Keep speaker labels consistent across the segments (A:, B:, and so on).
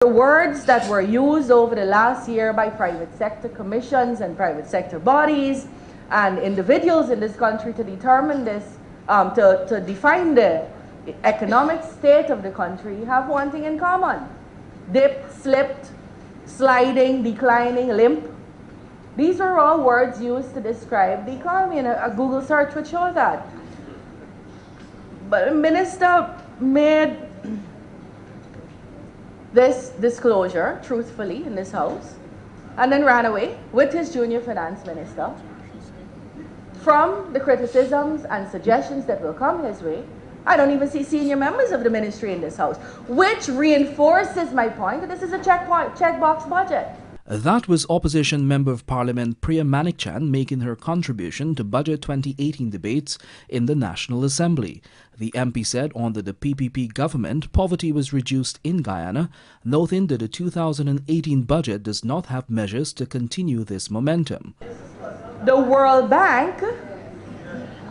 A: The words that were used over the last year by private sector commissions and private sector bodies and individuals in this country to determine this, to define the economic state of the country have one thing in common: dip, slipped, sliding, declining, limp. These are all words used to describe the economy, and a Google search would show that. But the minister made this disclosure truthfully in this house and then ran away with his junior finance minister from the criticisms and suggestions that will come his way. I don't even see senior members of the ministry in this house, which reinforces my point that this is a checkbox budget.
B: That was Opposition Member of Parliament Priya Manikchand making her contribution to Budget 2018 debates in the National Assembly. The MP said under the PPP government, poverty was reduced in Guyana, noting that the 2018 budget does not have measures to continue this momentum.
A: The World Bank,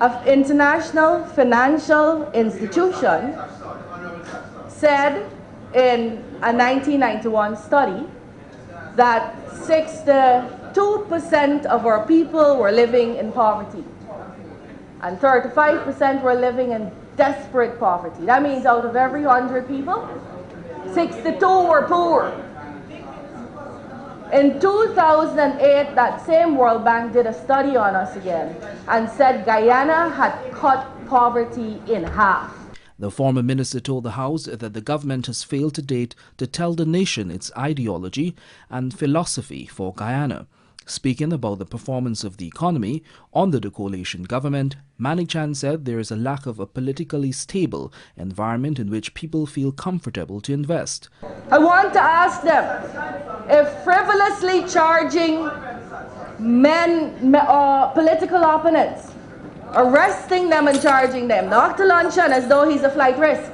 A: an international financial institution, said in a 1991 study that 62% of our people were living in poverty and 35% were living in desperate poverty. That means out of every 100 people, 62 were poor. In 2008, that same World Bank did a study on us again and said Guyana had cut poverty in half.
B: The former minister told the House that the government has failed to date to tell the nation its ideology and philosophy for Guyana. Speaking about the performance of the economy under the coalition government, Manikchand said there is a lack of a politically stable environment in which people feel comfortable to invest.
A: I want to ask them if frivolously charging political opponents, arresting them and charging them, knock to luncheon as though he's a flight risk,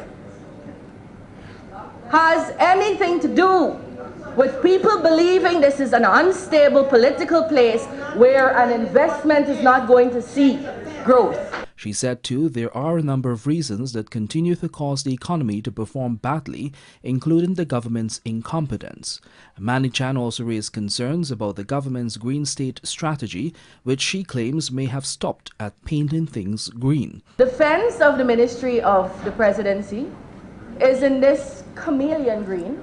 A: has anything to do with people believing this is an unstable political place where an investment is not going to see growth.
B: She said, too, there are a number of reasons that continue to cause the economy to perform badly, including the government's incompetence. Manikchand also raised concerns about the government's Green State strategy, which she claims may have stopped at painting things green.
A: The fence of the Ministry of the Presidency is in this chameleon green.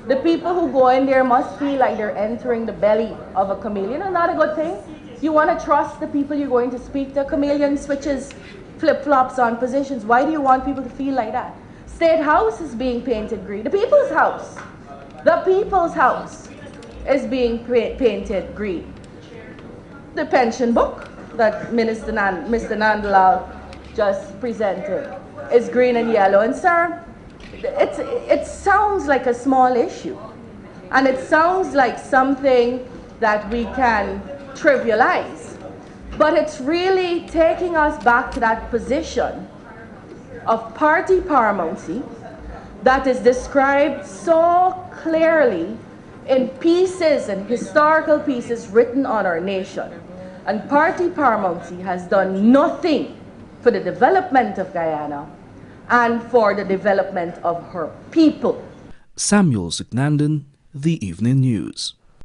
A: The people who go in there must feel like they're entering the belly of a chameleon. Is not a good thing? You want to trust the people you're going to speak to. Chameleon switches, flip-flops on positions. Why do you want people to feel like that? State House is being painted green. The People's House. The People's House is being painted green. The pension book that Mr. Nandalal just presented is green and yellow. And sir, it sounds like a small issue. And it sounds like something that we can trivialize, but it's really taking us back to that position of party paramountcy that is described so clearly in pieces and historical pieces written on our nation. And party paramountcy has done nothing for the development of Guyana and for the development of her people.
B: Samuel Suknandon, The Evening News.